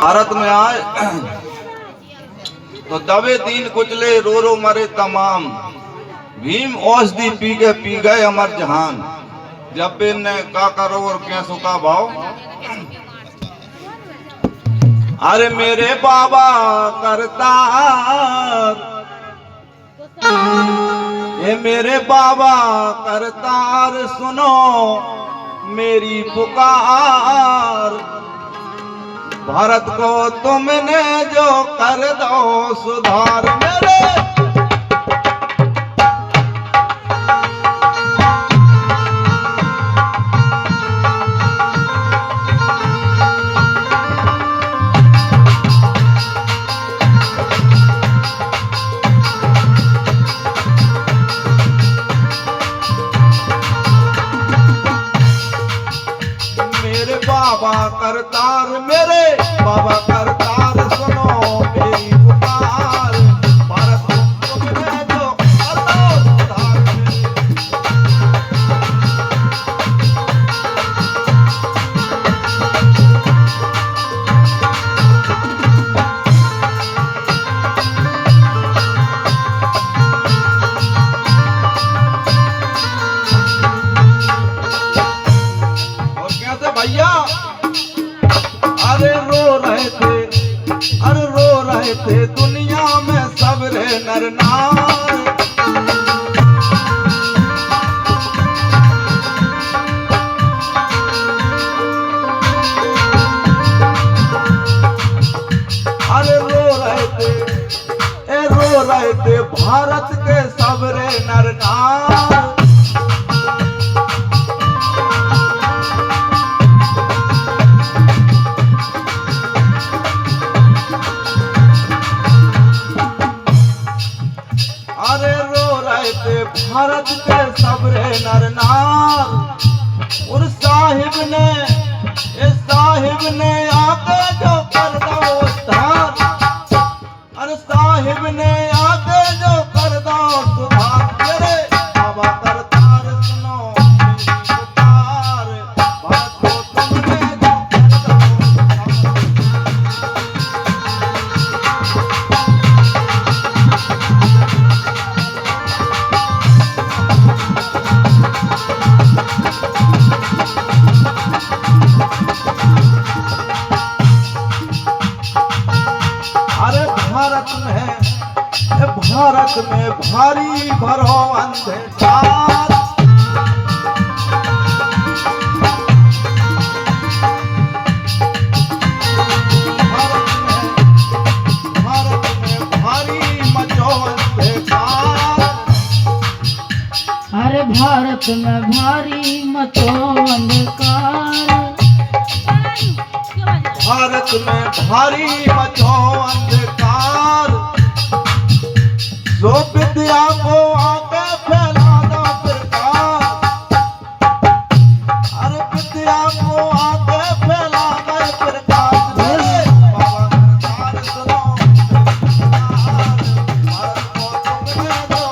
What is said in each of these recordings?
भारत में आए तो दबे दीन कुचले रो रो मरे तमाम, भीम औषधि पी गए अमर जहान। जब भी ने का करो और क्या सुखा भाव। अरे मेरे बाबा करतार, ये मेरे बाबा करतार सुनो मेरी पुकार। भारत को तुमने जो कर दो सुधार। मेरे बाबा करतार, मेरे बाबा करतार सुनो मेरी पुकार। भारत तुमने जो कर दो सुधार। और कैसे भैया अरे रो रहे थे दुनिया में सब रे नर नार। अरे रो रहे थे भारत के सब रे नर नार। अरे रो रहे थे भारत के सब रे नर नार। और साहिब ने आके जो कर दो उद्धार। अरे साहिब ने आके जो कर दो सुधार। मेरे बाबा करतार सुनो मेरी पुकार। भारत को तुमने जो कर दो भारत में भारी भरो अंधकार। भारत में भारी मचो अंधकार। अरे भारत में भारी मचो अंधकार। भारत में भारी मचो अंधकार। जो विद्या को आगे फैला दो प्रकाश। अरे विद्या को आगे फैला दो प्रकाश। मेरे बाबा करतार सुनो भारत को तुमने जो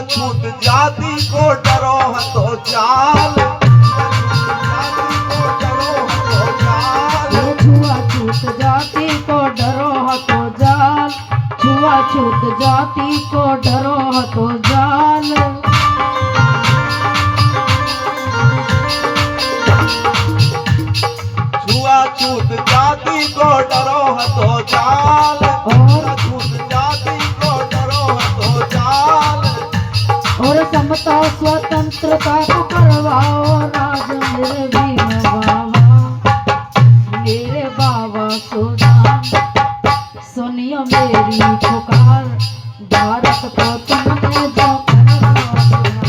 छूत जाति को डरो तो चाल। छुआछूत जाति को डरो तो जाल। छुआछूत जाति को डरो तो जाल। छुआछूत जाति को डरो तो जाल। छूत जाति को डरो तो जाल। और समता स्वतंत्रता को करवाओ राज मेरे भीम बाबा। मेरे बाबा सुधाम सुनियो मेरी पुकार। भारत को तुमने जो कर दो सुधार।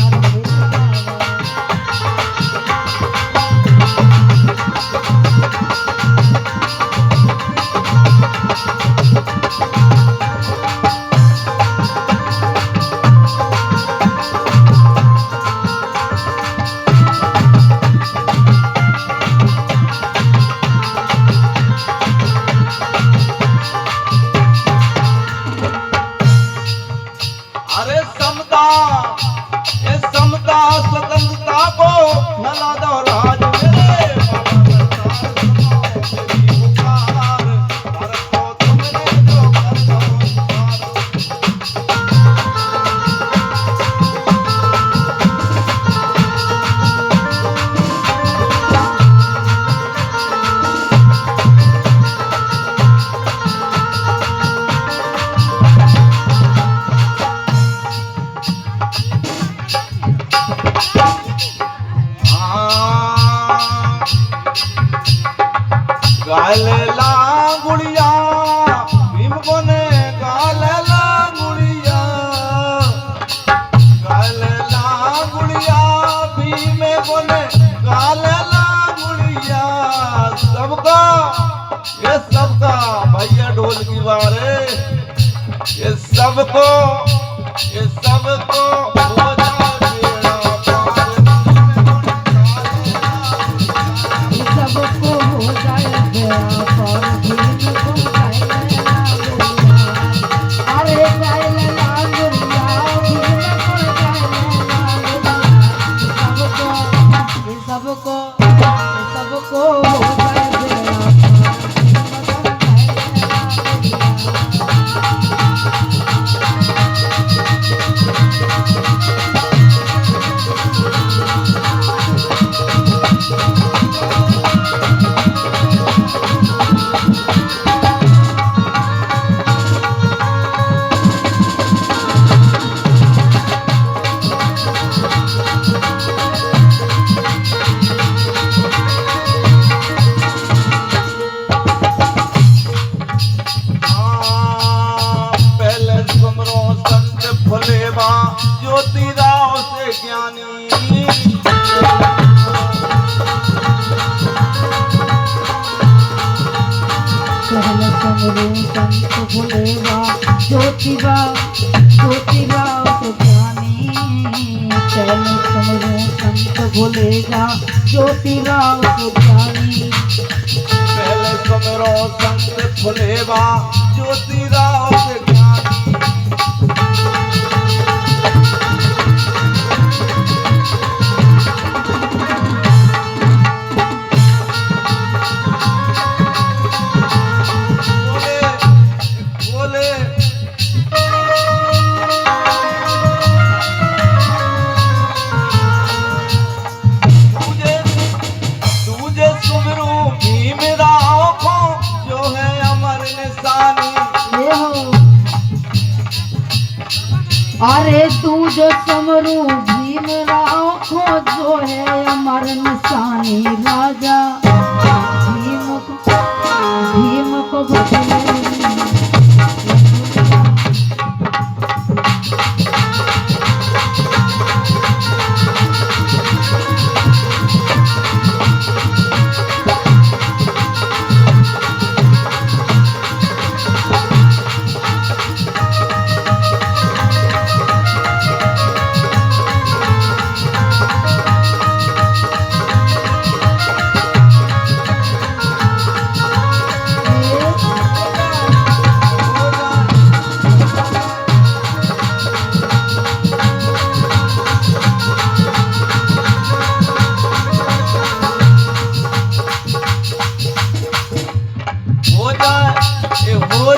बता दो राज मेरे बाबा करतार सुनो मेरी पुकार भरत को तुमने जो कर दो उद्धार। गाले ला गुड़िया भीम को ने गाले ला गुड़िया गाले ला गुड़िया भीम को ने गाले ला गुड़िया सबका ये सबका भैया ढोल की बारे ये सबको हो जाए बेड़ा पार सबको हो जाए बेड़ा पार भीम को गायला गुड़िया अरे गायला गुड़िया भीम को गायला गुड़िया सबको हो जाए बेड़ा पहले सुमरो संत फुलेवा ज्योति राव से ज्ञानी कहल समरू संत भुलेवा ज्योतिबा तो ज्ञानी कहल समरू संत भुलेगा ज्योतिबा तो ज्ञानी पहले सुमरो संत फुलेवा ज्योति राव से ज्ञानी बोले तुझे सुमरू भीम राव को जो है अमर निशानी ये हो अरे तू जो समरू भीम राव को जो है अमर निशानी राजा भीम को भजने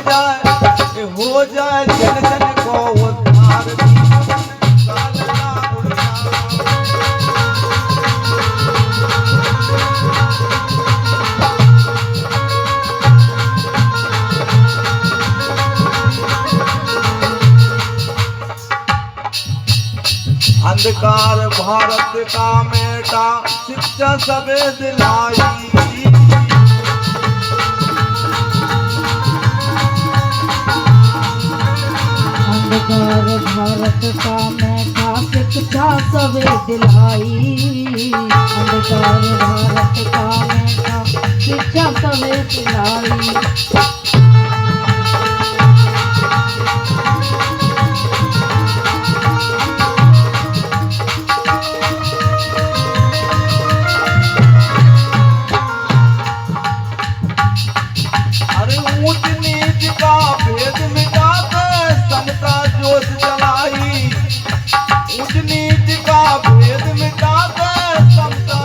हो जाए जन जन को उद्धार गाला गुड़िया अंधकार भारत का मेटा शिक्षा सबे दिलाई अंधकार भारत का मैठा शिक्षा सबे दिलाई अंधकार भारत का मैठा शिक्षा सबे दिलाई अरे ऊंच नीच का भेद मिटा के समता जोश जलाई ऊंच नीच का भेद मिटा के समता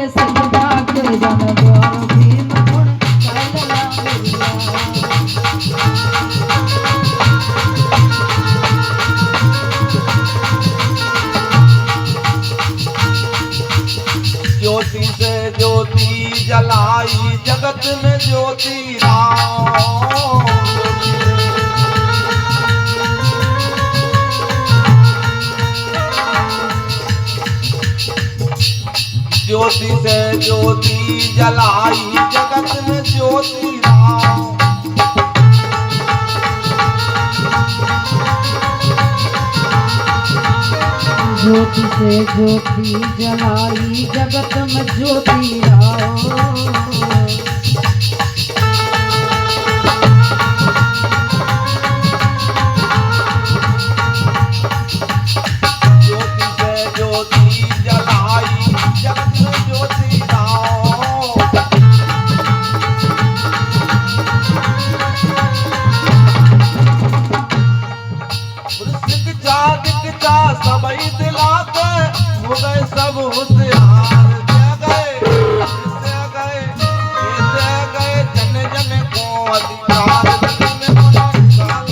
सिख जाके जन द्वार भीम गुण गायल लांगुरिया। ज्योति से ज्योति जलाई जगत में ज्योति राम। ज्योति से ज्योति जलाई जगत में ज्योति राम। ज्योति से ज्योति जलाई जगत में ज्योति राम। ज्योति से ज्योति जलाई जगत में ज्योति राम। शिक्षा दीक्षा सबई दिलाते हो गए सब होशियार। दे गए जन जन को अधिकार। जन में गुण गाल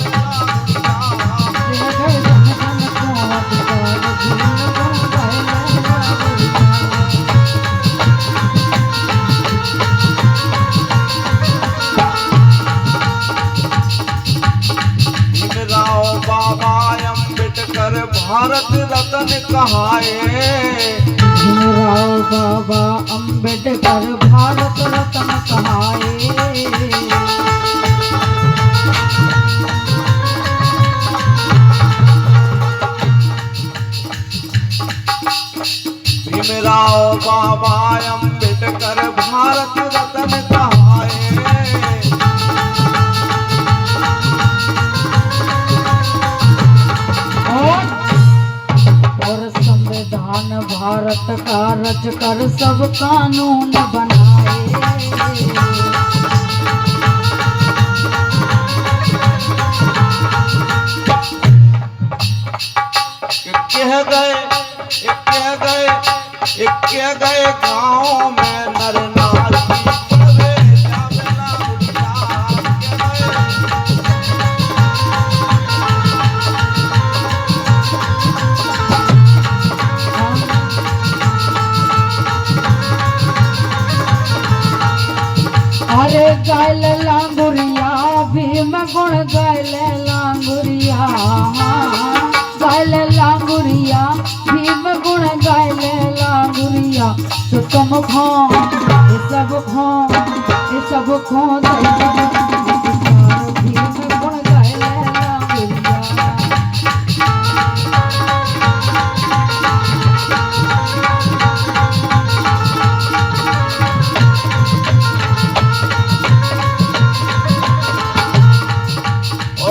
भीमराव बाबा अम्बेडकर भारत रत्न कहाए। भीमराव बाबा अम्बेडकर भारत रत्न कहाए। भीमराव बाबा अम्बेडकर भारत रत्न कहाए। और संविधान भारत का रच कर सब कानून बनाए। कह गए गाँव में नर नारी पढ़वे जावेला गुड़िया। अरे गायल लांगुरिया भीम गुण गायल लांगुरिया। गायल लांगुरिया भीम गुण गायल लांगुरिया। तो तुम खो ये सब खो भीम गुण गायल लांगुरिया।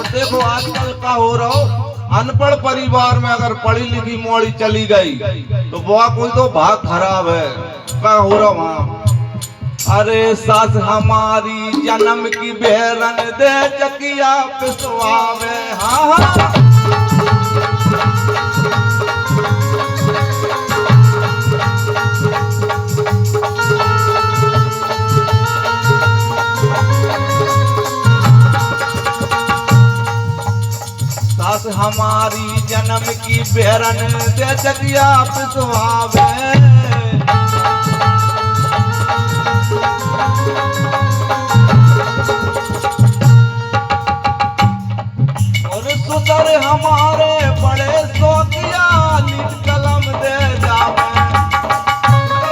देखो आजकल का हो रहा हो, अनपढ़ परिवार में अगर पढ़ी लिखी मोड़ी चली गई तो वह कोई तो भाग खराब है। क्या हो रहा वहाँ? अरे सास हमारी जन्म की बेरन दे चकिया पिसवावे। हाँ सास हमारी जन्म की बेरन दे चकिया पिसवावे। और सुतर हमारे बड़े सोतिया लिख कलम दे जावे।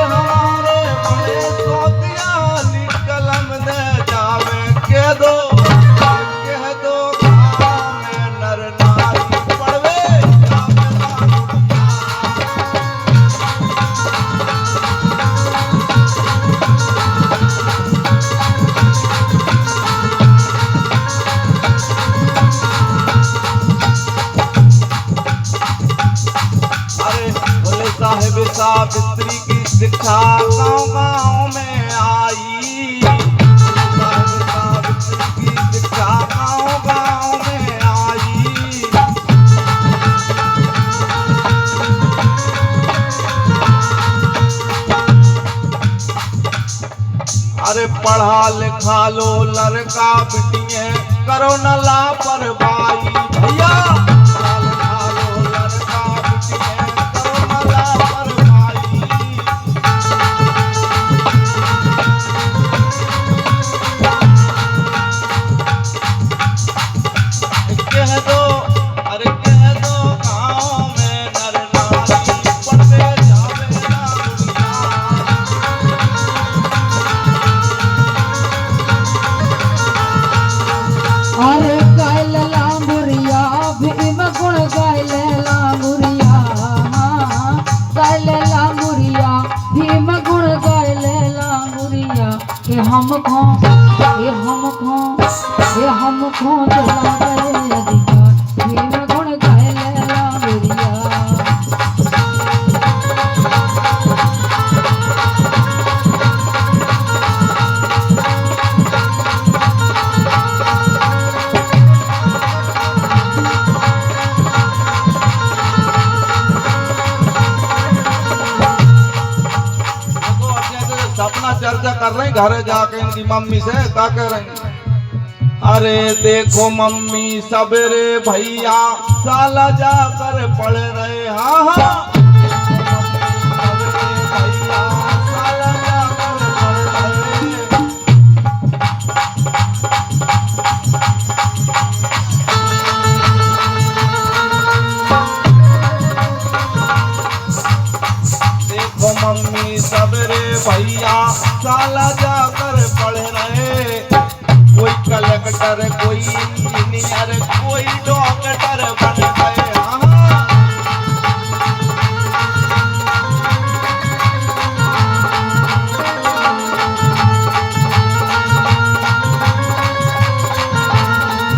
हमारे बड़े सोतिया लिख कलम दे जावे। कह दो गाँव में नर नारी पढ़वे जावेला साहिब सावित्री की शिक्षा गाँव में आई। साहिब सावित्री की शिक्षा गाँव में आई। अरे पढ़ा लिखा लो लड़का बिटिए करो न लापरवाही भैया पढ़ा लिखा लो लड़का बिटिए करो न लापरवाही कह दो अरे कह दो गाँव में नर नारी पढ़ते जावे ना अरे गायल लांगुरिया भीम गुण गायल लांगुरिया गायल लांगुरिया भीम गुण गायल लांगुरिया के हम खो जला गए अधिकार भीम गुण गायल लांगुरिया सपना चर्चा कर रहे हैं घर जाके इनकी मम्मी से क्या कह रही हैं? अरे देखो मम्मी सवेरे भैया साला जाकर पढ़ रहे हाँ हाँ सवेरे भैया साला जाकर पढ़ रहे। देखो मम्मी सवेरे भैया साला जाकर पढ़ रहे कोई कलेक्टर कोई इंजीनियर कोई डॉक्टर बन गए हाँ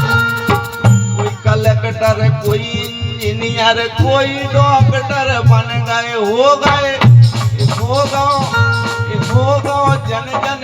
कोई कलेक्टर कोई इंजीनियर कोई डॉक्टर बन गए हो गए हो गो जन जन